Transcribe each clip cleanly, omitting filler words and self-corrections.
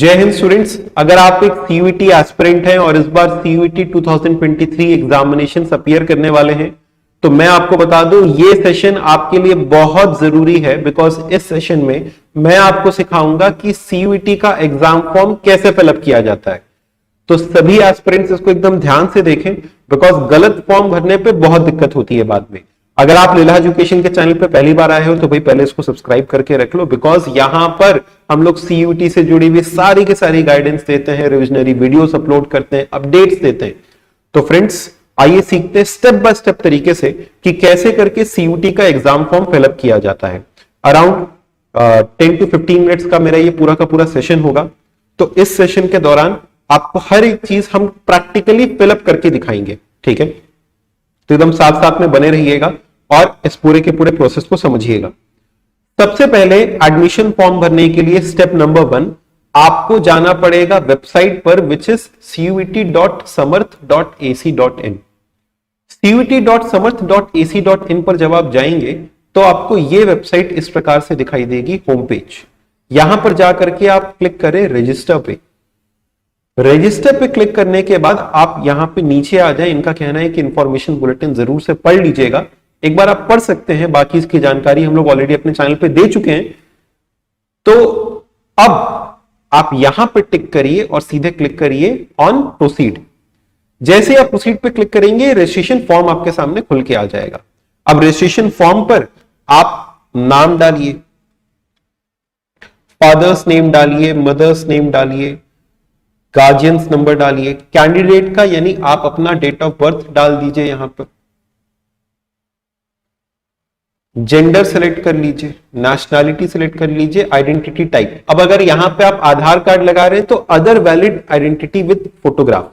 जय हिंद स्टूडेंट्स, अगर आप एक सीयूईटी एस्पिरेंट हैं और इस बार सीयूईटी 2023 एग्जामिनेशन अपीयर करने वाले हैं तो मैं आपको बता दूं ये सेशन आपके लिए बहुत जरूरी है। बिकॉज इस सेशन में मैं आपको सिखाऊंगा कि सीयूईटी का एग्जाम फॉर्म कैसे फिलअप किया जाता है। तो सभी एस्पिरेंट्स इसको एकदम ध्यान से देखें, बिकॉज गलत फॉर्म भरने पे बहुत दिक्कत होती है बाद में। अगर आप लीला एजुकेशन के चैनल पे पहली बार आए हो तो भाई पहले इसको सब्सक्राइब करके रख लो, बिकॉज यहां पर हम लोग सीयूईटी से जुड़ी हुई सारी की सारी गाइडेंस देते हैं, रिविजनरी वीडियोस अपलोड करते हैं, अपडेट्स देते हैं। तो फ्रेंड्स आइए सीखते हैं स्टेप बाय स्टेप तरीके से कि कैसे करके सीयूईटी का एग्जाम फॉर्म फिलअप किया जाता है। अराउंड 10 to 15 मिनट्स का मेरा ये पूरा का पूरा सेशन होगा। तो इस सेशन के दौरान आपको हर एक चीज हम प्रैक्टिकली फिलअप करके दिखाएंगे, ठीक है। तो एकदम साथ साथ में बने रहिएगा और इस पूरे के पूरे प्रोसेस को समझिएगा। सबसे पहले एडमिशन फॉर्म भरने के लिए स्टेप नंबर 1 आपको जाना पड़ेगा वेबसाइट पर, विच इज cuet.samarth.ac.in। cuet.samarth.ac.in पर जब आप जाएंगे तो आपको यह वेबसाइट इस प्रकार से दिखाई देगी, होम पेज। यहां पर जाकर के आप क्लिक करें रजिस्टर पे। रजिस्टर पे क्लिक करने के बाद आप यहां पे नीचे आ जाए। इनका कहना है कि इंफॉर्मेशन बुलेटिन जरूर से पढ़ लीजिएगा, एक बार आप पढ़ सकते हैं, बाकी इसकी जानकारी हम लोग ऑलरेडी अपने चैनल पे दे चुके हैं। तो अब आप यहां पे टिक करिए और सीधे क्लिक करिए ऑन प्रोसीड। जैसे आप प्रोसीड पे क्लिक करेंगे रजिस्ट्रेशन फॉर्म आपके सामने खुल के आ जाएगा। अब रजिस्ट्रेशन फॉर्म पर आप नाम डालिए, फादर्स नेम डालिए, मदर्स नेम डालिए, गार्जियंस नंबर डालिए, कैंडिडेट का यानी आप अपना डेट ऑफ बर्थ डाल दीजिए, यहां पर जेंडर सेलेक्ट कर लीजिए, नेशनैलिटी सेलेक्ट कर लीजिए, आइडेंटिटी टाइप। अब अगर यहां पे आप आधार कार्ड लगा रहे हैं तो other valid identity with photograph,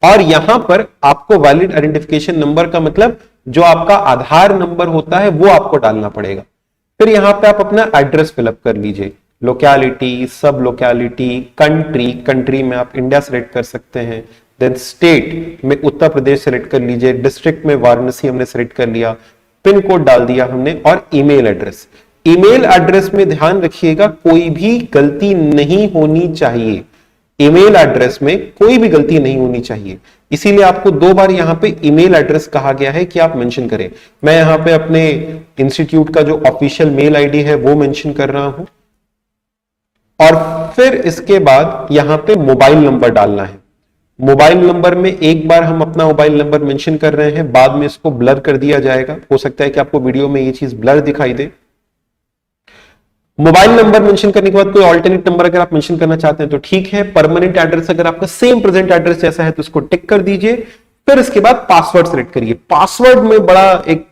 और यहां पर आपको वैलिड आइडेंटिफिकेशन नंबर का मतलब जो आपका आधार नंबर होता है वो आपको डालना पड़ेगा। फिर यहां पे आप अपना एड्रेस फिलअप कर लीजिए, लोकेलिटी, सब लोकेलिटी, कंट्री, कंट्री में आप इंडिया सेलेक्ट कर सकते हैं। देन स्टेट में उत्तर प्रदेश सेलेक्ट कर लीजिए, डिस्ट्रिक्ट में वाराणसी हमने सेलेक्ट कर लिया, पिन कोड डाल दिया हमने, और ईमेल एड्रेस। ईमेल एड्रेस में ध्यान रखिएगा कोई भी गलती नहीं होनी चाहिए, ईमेल एड्रेस में कोई भी गलती नहीं होनी चाहिए। इसीलिए आपको 2 बार यहां पे ईमेल एड्रेस कहा गया है कि आप मेंशन करें। मैं यहां पे अपने इंस्टीट्यूट का जो ऑफिशियल मेल आईडी है वो मेंशन कर रहा हूं, और फिर इसके बाद यहां पे मोबाइल नंबर डालना है। मोबाइल नंबर में एक बार हम अपना मोबाइल नंबर मेंशन कर रहे हैं, बाद में इसको ब्लर कर दिया जाएगा। हो सकता है कि आपको वीडियो में ये चीज ब्लर दिखाई दे। मोबाइल नंबर मेंशन करने के बाद कोई ऑल्टरनेट नंबर अगर आप मेंशन करना चाहते हैं तो ठीक है। परमानेंट एड्रेस अगर आपका सेम प्रेजेंट एड्रेस जैसा है तो इसको टिक कर दीजिए। फिर इसके बाद पासवर्ड सेलेक्ट करिए। पासवर्ड में बड़ा एक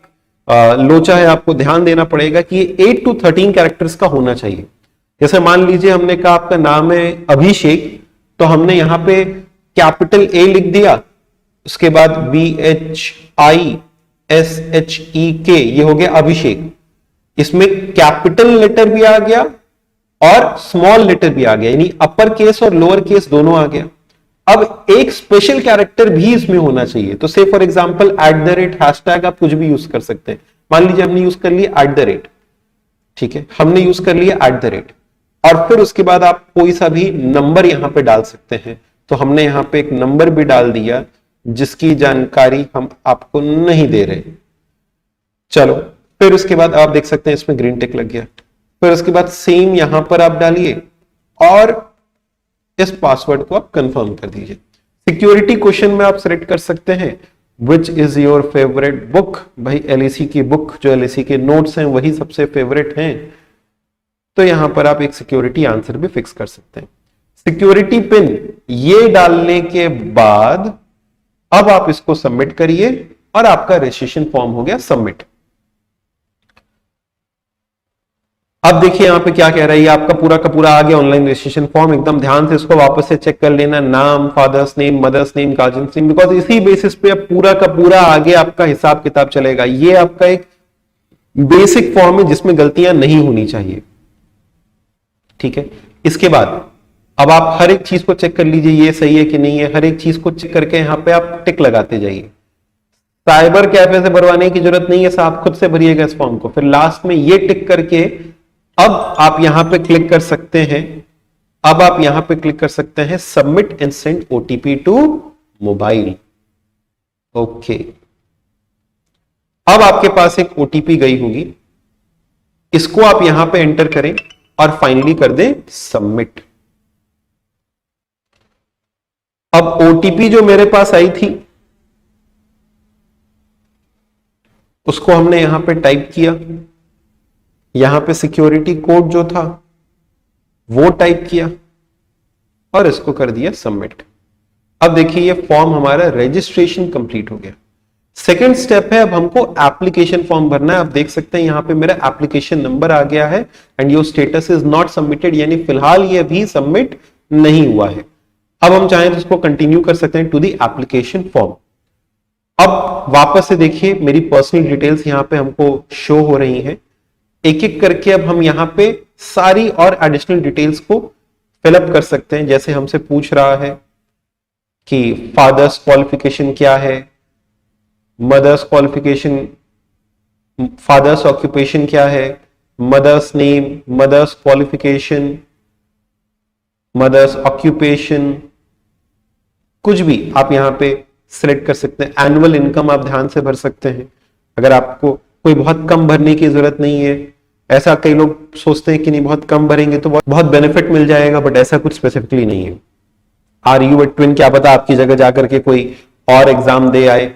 लोचा है, आपको ध्यान देना पड़ेगा कि ये 8 to 13 कैरेक्टर्स का होना चाहिए। जैसे मान लीजिए हमने कहा आपका नाम है अभिषेक, तो हमने यहां पे कैपिटल ए लिख दिया, उसके बाद BHISHEK, ये हो गया अभिषेक। इसमें कैपिटल लेटर भी आ गया और स्मॉल लेटर भी आ गया, यानी अपर केस और लोअर केस दोनों आ गया। अब एक स्पेशल कैरेक्टर भी इसमें होना चाहिए। तो से फॉर एग्जांपल @ हैशटैग आप कुछ भी यूज कर सकते हैं। मान लीजिए हमने यूज कर लिया @, ठीक है, हमने यूज कर लिया @ और फिर उसके बाद आप कोई सा भी नंबर यहां पे डाल सकते हैं। तो हमने यहां पे एक नंबर भी डाल दिया जिसकी जानकारी हम आपको नहीं दे रहे। चलो, फिर उसके बाद आप देख सकते हैं इसमें ग्रीन टिक लग गया। फिर उसके बाद सेम यहां पर आप डालिए और इस पासवर्ड को आप कंफर्म कर दीजिए। सिक्योरिटी क्वेश्चन में आप सिलेक्ट कर सकते हैं which is your favourite book. भाई एलएसी की बुक, जो एलएसी के नोट्स हैं वही सबसे फेवरेट हैं, तो यहां पर आप एक सिक्योरिटी आंसर भी फिक्स कर सकते हैं। सिक्योरिटी पिन ये डालने के बाद अब आप इसको सबमिट करिए और आपका रजिस्ट्रेशन फॉर्म हो गया सबमिट। अब देखिए यहां पे क्या कह रहा है, ये आपका पूरा का पूरा आ गया ऑनलाइन रजिस्ट्रेशन फॉर्म। एकदम ध्यान से इसको वापस से चेक कर लेना, नाम, father's name, mother's name, guardian's name, because इसी बेसिस पे अब पूरा का पूरा आगे आपका हिसाब किताब चलेगा। ये आपका एक बेसिक फॉर्म है जिसमें गलतियां नहीं होनी चाहिए, ठीक है। इसके बाद अब आप हर एक चीज को चेक कर लीजिए ये सही है कि नहीं है। हर एक चीज को चेक करके यहां पे आप टिक लगाते जाइए। साइबर कैफे से भरवाने की जरूरत नहीं है, आप खुद से भरिएगा इस फॉर्म को। फिर लास्ट में ये टिक करके अब आप यहां पे क्लिक कर सकते हैं अब आप यहां पे क्लिक कर सकते हैं submit and send OTP to mobile. Okay, अब आपके पास एक ओटीपी गई होगी, इसको आप यहां पे एंटर करें और फाइनली कर दें सबमिट। अब ओटीपी जो मेरे पास आई थी उसको हमने यहां पे टाइप किया, यहां पे सिक्योरिटी कोड जो था वो टाइप किया और इसको कर दिया सबमिट। अब देखिए ये फॉर्म हमारा रजिस्ट्रेशन कंप्लीट हो गया। सेकेंड स्टेप है, अब हमको एप्लीकेशन फॉर्म भरना है। आप देख सकते हैं यहां पे मेरा एप्लीकेशन नंबर आ गया है and your status is not submitted, यानी फिलहाल ये अभी सबमिट नहीं हुआ है। अब हम चाहें तो इसको कंटिन्यू कर सकते हैं टू द एप्लीकेशन फॉर्म। अब वापस से देखिए मेरी पर्सनल डिटेल्स यहां पे हमको शो हो रही हैं। एक एक करके अब हम यहां पे सारी और एडिशनल डिटेल्स को फिलअप कर सकते हैं। जैसे हमसे पूछ रहा है कि फादर्स क्वालिफिकेशन क्या है, मदर्स क्वालिफिकेशन, फादर्स ऑक्यूपेशन क्या है, mother's name, mother's qualification, mother's occupation, कुछ भी आप यहां पे सिलेक्ट कर सकते हैं। एनुअल इनकम आप ध्यान से भर सकते हैं, अगर आपको कोई बहुत कम भरने की जरूरत नहीं है। ऐसा कई लोग सोचते हैं कि नहीं बहुत कम भरेंगे तो बहुत बेनिफिट मिल जाएगा, बट ऐसा कुछ स्पेसिफिकली नहीं है। आर यू ए ट्विन, क्या पता आपकी जगह जाकर के कोई और एग्जाम दे आए,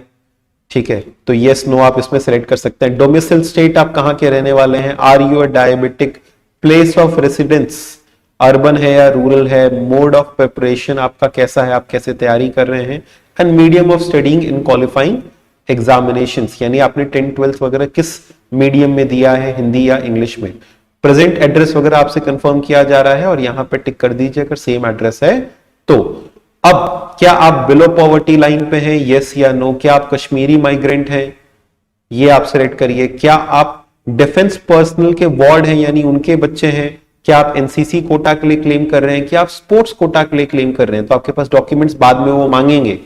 ठीक है, तो यस नो आप इसमें सिलेक्ट कर सकते हैं। डोमिसाइल स्टेट आप कहां के रहने वाले हैं, are you a diabetic, place of residence urban है या रूरल है, मोड ऑफ प्रिपरेशन आपका कैसा है, आप कैसे तैयारी कर रहे हैं, and medium of studying in qualifying examinations, यानी आपने 10th 12th वगैरह किस मीडियम में दिया है, हिंदी या इंग्लिश में। प्रेजेंट एड्रेस वगैरह आपसे कंफर्म किया जा रहा है और यहां पे टिक कर दीजिए अगर सेम एड्रेस है तो। अब क्या आप बिलो पॉवर्टी लाइन पे हैं, यस या नो, क्या आप कश्मीरी माइग्रेंट हैं, ये आप सिलेक्ट करिए। क्या आप डिफेंस पर्सनल के वार्ड हैं यानी उनके बच्चे हैं, क्या आप एनसीसी कोटा के लिए क्लेम कर रहे हैं, क्या आप स्पोर्ट्स कोटा के लिए क्लेम कर रहे हैं, तो आपके पास डॉक्यूमेंट्स बाद में वो मांगेंगे।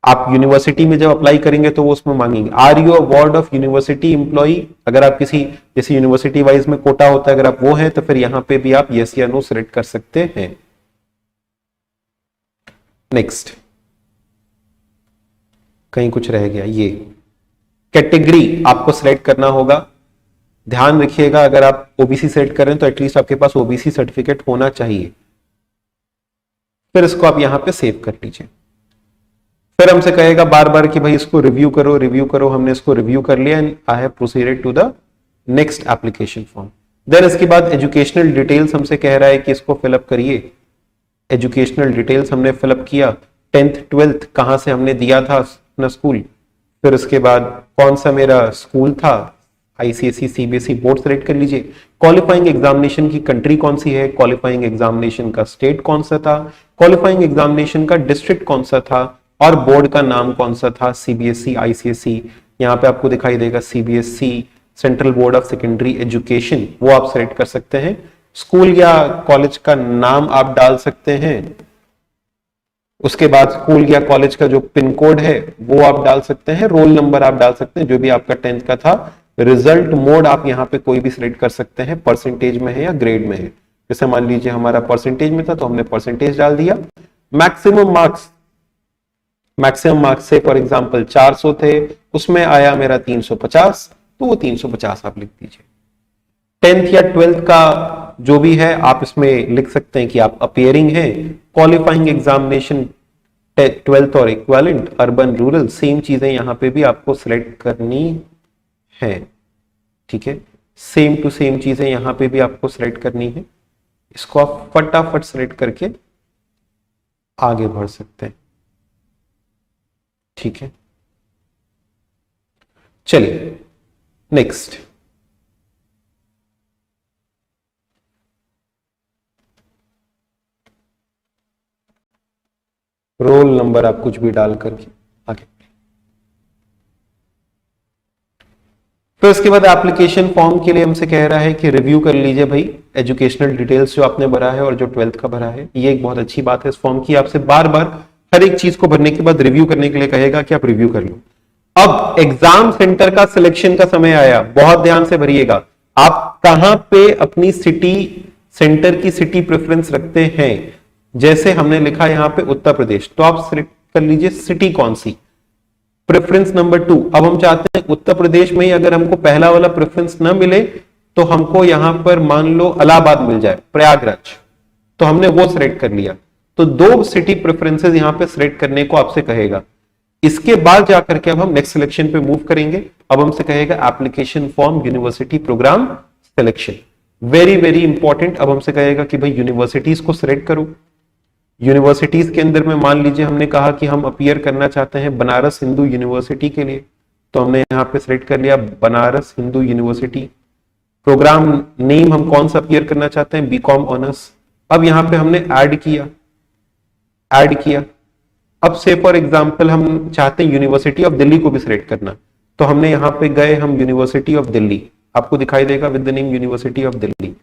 आप यूनिवर्सिटी में जब अप्लाई करेंगे तो वो उसमें मांगेंगे। Are you a ward of university employee, अगर आप किसी जैसे यूनिवर्सिटी वाइज में कोटा होता है अगर आप वो हैं तो फिर यहां पे भी आप यस या नो सिलेक्ट कर सकते हैं। नेक्स्ट, कहीं कुछ रह गया, ये कैटेगरी आपको सिलेक्ट करना होगा। ध्यान रखिएगा अगर आप ओबीसी सेलेक्ट करें तो एटलीस्ट आपके पास ओबीसी सर्टिफिकेट होना चाहिए। फिर इसको आप यहां पे सेव कर लीजिए। फिर हमसे कहेगा बार बार कि भाई इसको रिव्यू करो रिव्यू करो, हमने इसको रिव्यू कर लिया and I have proceeded to the next application form. Then इसके बाद एजुकेशनल डिटेल्स हमसे कह रहा है कि इसको फिलअप करिए। एजुकेशनल डिटेल्स हमने फिलअप किया, 10th 12th कहां से हमने दिया था अपना स्कूल, फिर उसके बाद कौन सा मेरा स्कूल था, आईसीएसई सीबीएसई बोर्ड सेलेक्ट कर लीजिए। क्वालिफाइंग एग्जामिनेशन की कंट्री कौन सी है, क्वालिफाइंग एग्जामिनेशन का स्टेट कौन सा था, क्वालिफाइंग एग्जामिनेशन का डिस्ट्रिक्ट कौन सा था और बोर्ड का नाम कौन सा था, सीबीएसई आईसीएसई। यहां पे आपको दिखाई देगा CBSE central board of secondary education, वो आप सेलेक्ट कर सकते हैं। स्कूल या कॉलेज का नाम आप डाल सकते हैं, उसके बाद स्कूल या कॉलेज का जो पिन कोड है वो आप डाल सकते हैं, रोल नंबर आप डाल सकते हैं जो भी आपका 10th का था। रिजल्ट मोड आप यहां पे कोई भी सिलेक्ट कर सकते हैं, परसेंटेज में है या ग्रेड में है। जैसे मान लीजिए हमारा परसेंटेज में था तो हमने परसेंटेज डाल दिया। मैक्सिमम मार्क्स से फॉर एग्जांपल 400 थे, उसमें आया मेरा 350 तो वो 350 आप लिख दीजिए। 10th या 12th का जो भी है आप इसमें लिख सकते हैं कि आप अपियरिंग हैं। क्वालिफाइंग एग्जामिनेशन 12th और इक्विवेलेंट, अर्बन रूरल, सेम चीजें यहां पे भी आपको सिलेक्ट करनी है, ठीक है, सेम टू सेम चीजें यहां पे भी आपको सिलेक्ट करनी है। इसको आप फटाफट सिलेक्ट करके आगे बढ़ सकते हैं, ठीक है। चलिए नेक्स्ट, रोल नंबर आप कुछ भी डाल करके आगे। फिर उसके बाद एप्लीकेशन फॉर्म के लिए हमसे कह रहा है कि रिव्यू कर लीजिए भाई एजुकेशनल डिटेल्स जो आपने भरा है और जो 12th का भरा है। ये एक बहुत अच्छी बात है इस फॉर्म की, आपसे बार बार हर एक चीज को भरने के बाद रिव्यू करने के लिए कहेगा कि आप रिव्यू कर लो। अब एग्जाम सेंटर का सिलेक्शन का समय आया, बहुत ध्यान से भरिएगा। आप कहां पे अपनी सिटी सेंटर की सिटी प्रेफरेंस रखते हैं, जैसे हमने लिखा यहां पे उत्तर प्रदेश, तो आप सिलेक्ट कर लीजिए सिटी कौन सी। प्रेफरेंस नंबर 2, अब हम चाहते हैं उत्तर प्रदेश में ही अगर हमको पहला वाला प्रेफरेंस ना मिले तो हमको यहां पर मान लो इलाहाबाद मिल जाए, प्रयागराज, तो हमने वो सिलेक्ट कर लिया। तो 2 सिटी प्रेफरेंसेस यहां पे सिलेक्ट करने को आपसे कहेगा। इसके बाद जाकर के अब हम नेक्स्ट सिलेक्शन पे मूव करेंगे। अब हमसे कहेगा application form university program selection, very very important. अब हमसे कहेगा कि भाई यूनिवर्सिटीज को सिलेक्ट करो। यूनिवर्सिटीज के अंदर में मान लीजिए हमने कहा कि हम अपीयर करना चाहते हैं बनारस हिंदू यूनिवर्सिटी के लिए, तो हमने यहाँ पे सिलेक्ट कर लिया Banaras Hindu university. Program name हम कौन सा अपीयर करना चाहते हैं, बीकॉम ऑनर्स। अब यहाँ पे हमने ऐड किया। अब से फॉर एग्जांपल हम चाहते हैं यूनिवर्सिटी ऑफ दिल्ली को भी सिलेक्ट करना, तो हमने यहाँ पे गए हम यूनिवर्सिटी ऑफ दिल्ली, आपको दिखाई देगा with the name university of Delhi.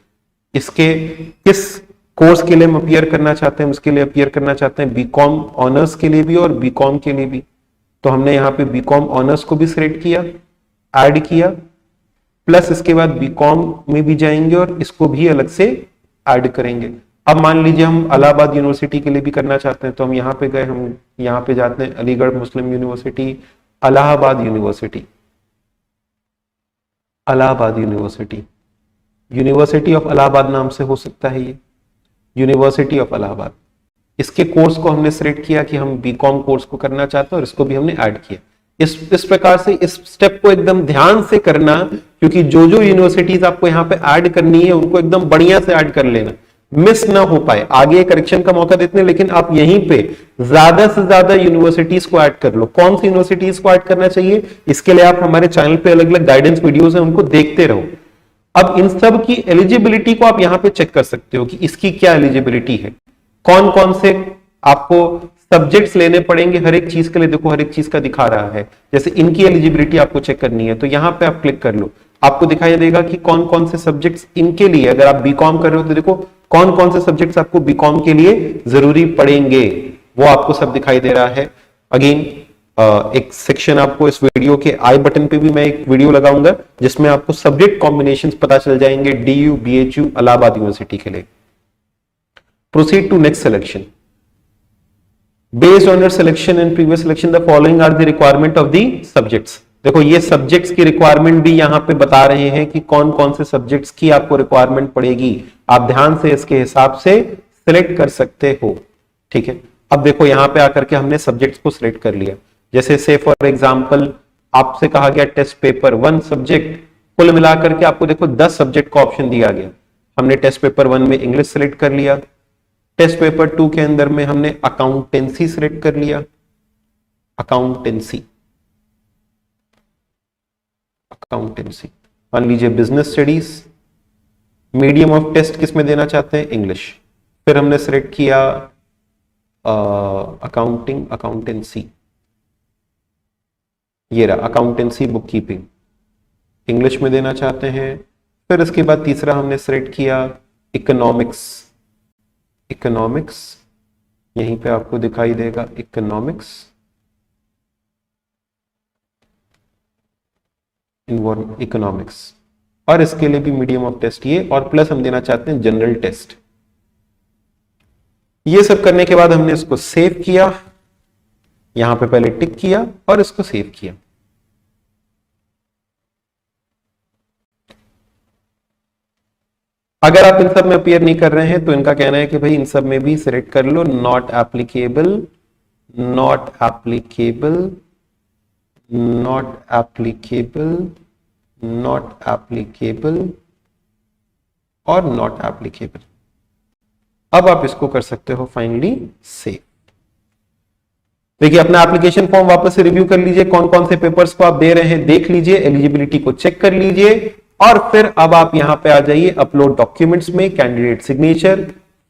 इसके किस कोर्स के लिए हम अपीयर करना चाहते हैं, उसके लिए अपीयर करना चाहते हैं बीकॉम ऑनर्स के लिए भी और बीकॉम के लिए भी, तो हमने यहाँ पे बीकॉम ऑनर्स को भी सिलेक्ट किया, ऐड किया, प्लस इसके बाद बीकॉम में भी जाएंगे और इसको भी अलग से ऐड करेंगे। अब मान लीजिए हम इलाहाबाद यूनिवर्सिटी के लिए भी करना चाहते हैं, तो हम यहाँ पे गए, हम यहाँ पे जाते हैं Aligarh Muslim University, Allahabad University, University of Allahabad नाम से हो सकता है ये, यूनिवर्सिटी ऑफ इलाहाबाद। इसके कोर्स को हमने सिलेक्ट किया कि हम बीकॉम कोर्स को करना चाहते हैं और इसको भी हमने ऐड किया। इस प्रकार से इस स्टेप को एकदम ध्यान से करना, क्योंकि जो जो यूनिवर्सिटीज आपको यहाँ पे ऐड करनी है उनको एकदम बढ़िया से ऐड कर लेना, मिस ना हो पाए। आगे करेक्शन का मौका देते हैं, लेकिन आप यहीं पे ज्यादा से ज्यादा यूनिवर्सिटीज को ऐड कर लो। कौन सी यूनिवर्सिटीज को ऐड करना चाहिए, इसके लिए आप हमारे चैनल पे अलग अलग गाइडेंस वीडियोस हैं, उनको देखते रहो। अब इन सब की एलिजिबिलिटी को आप यहां पे चेक कर सकते हो कि इसकी क्या एलिजिबिलिटी है, कौन कौन से आपको सब्जेक्ट्स लेने पड़ेंगे हर एक चीज के लिए। देखो हर एक चीज का दिखा रहा है, जैसे इनकी एलिजिबिलिटी आपको चेक करनी है, तो यहां पे आप क्लिक कर लो, आपको दिखाई देगा कि कौन कौन से सब्जेक्ट्स इनके लिए, अगर आप बीकॉम कर रहे हो तो देखो कौन कौन से सब्जेक्ट्स आपको बीकॉम के लिए जरूरी पड़ेंगे, वो आपको सब दिखाई दे रहा है। अगेन एक सेक्शन आपको इस वीडियो के आई बटन पे भी मैं एक वीडियो लगाऊंगा जिसमें आपको सब्जेक्ट कॉम्बिनेशंस पता चल जाएंगे डीयू, बीएचयू, इलाहाबाद यूनिवर्सिटी के लिए। Proceed to next selection. Based on your selection and previous selection the following are the requirement of the subjects. देखो ये सब्जेक्ट्स की रिक्वायरमेंट भी यहां पे बता रहे हैं कि कौन कौन से सब्जेक्ट्स की आपको रिक्वायरमेंट पड़ेगी। आप ध्यान से इसके हिसाब से सिलेक्ट कर सकते हो, ठीक है। अब देखो यहां पे आकर के हमने सब्जेक्ट्स को सिलेक्ट कर लिया, जैसे से फॉर एग्जांपल आपसे कहा गया टेस्ट पेपर 1 सब्जेक्ट, कुल मिलाकर के आपको देखो 10 सब्जेक्ट का ऑप्शन दिया गया। हमने टेस्ट पेपर 1 में इंग्लिश सिलेक्ट कर लिया, टेस्ट पेपर 2 के अंदर में हमने अकाउंटेंसी सिलेक्ट कर लिया, अकाउंटेंसी, मान लीजिए business studies, medium of test किस में देना चाहते हैं, इंग्लिश। फिर हमने सिलेक्ट किया अकाउंटेंसी, ये रहा अकाउंटेंसी बुक कीपिंग, इंग्लिश में देना चाहते हैं। फिर इसके बाद तीसरा हमने सिलेक्ट किया इकोनॉमिक्स, यहीं पे आपको दिखाई देगा इकोनॉमिक्स, और इसके लिए भी मीडियम ऑफ टेस्ट ये, और प्लस हम देना चाहते हैं जनरल टेस्ट। ये सब करने के बाद हमने इसको सेव किया, यहां पे पहले टिक किया और इसको सेव किया। अगर आप इन सब में अपीयर नहीं कर रहे हैं तो इनका कहना है कि भाई इन सब में भी सिलेक्ट कर लो not applicable, not applicable, not applicable, not applicable और नॉट एप्लीकेबल। अब आप इसको कर सकते हो फाइनली सेव। देखिए अपना एप्लीकेशन फॉर्म वापस से रिव्यू कर लीजिए, कौन कौन से पेपर्स को आप दे रहे हैं देख लीजिए, एलिजिबिलिटी को चेक कर लीजिए, और फिर अब आप यहां पे आ जाइए अपलोड डॉक्यूमेंट्स में, कैंडिडेट सिग्नेचर,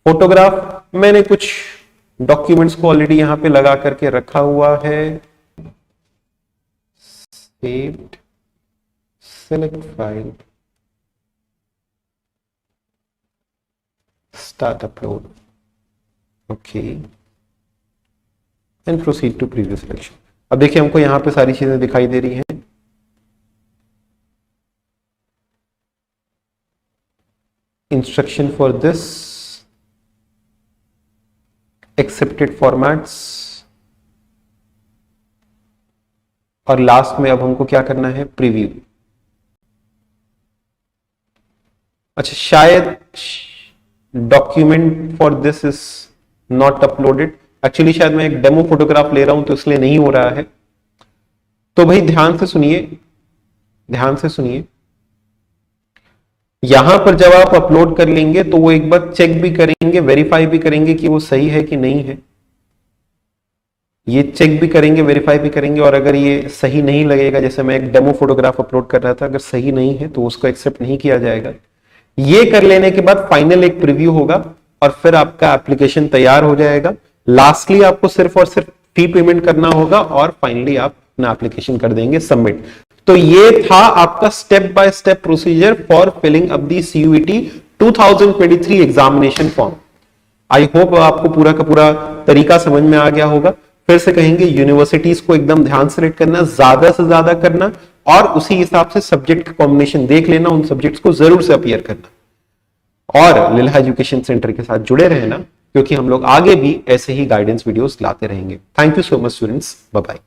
फोटोग्राफ। मैंने कुछ डॉक्यूमेंट्स को ऑलरेडी यहां पे लगा करके रखा हुआ है। Saved, select file, start upload, okay, and proceed to previous selection. अब देखिए हमको यहां पे सारी चीजें दिखाई दे रही हैं। Instruction for this, accepted formats, और लास्ट में अब हमको क्या करना है, प्रीव्यू। अच्छा, शायद document for this is not uploaded. Actually शायद मैं एक डेमो फोटोग्राफ ले रहा हूं तो इसलिए नहीं हो रहा है। तो भाई ध्यान से सुनिए, ध्यान से सुनिए। यहां पर जब आप अपलोड कर लेंगे तो वो एक बार चेक भी करेंगे, वेरीफाई भी करेंगे कि वो सही है कि नहीं है। ये चेक भी करेंगे, वेरीफाई भी करेंगे, और अगर ये सही नहीं लगेगा, जैसे मैं एक डेमो फोटोग्राफ अपलोड कर रहा था, अगर सही नहीं है तो उसको एक्सेप्ट नहीं किया जाएगा। ये कर लेने के बाद फाइनल एक प्रीव्यू होगा और फिर आपका एप्लीकेशन तैयार हो जाएगा। लास्टली आपको सिर्फ और सिर्फ फी पेमेंट करना होगा और फाइनली आप अपना एप्लीकेशन कर देंगे सबमिट। तो ये था आपका step by step procedure for filling up the CUET 2023 examination form. I hope आपको पूरा का पूरा तरीका समझ में आ गया होगा। फिर से कहेंगे, यूनिवर्सिटीज को एकदम ध्यान से रेट करना, ज्यादा से ज्यादा करना, और उसी हिसाब से सब्जेक्ट का कॉम्बिनेशन देख लेना, उन सब्जेक्ट्स को जरूर से अपीयर करना, और लीला एजुकेशन सेंटर के साथ जुड़े रहना, क्योंकि हम लोग आगे भी ऐसे ही गाइडेंस वीडियोस लाते रहेंगे। Thank you so much students, bye bye.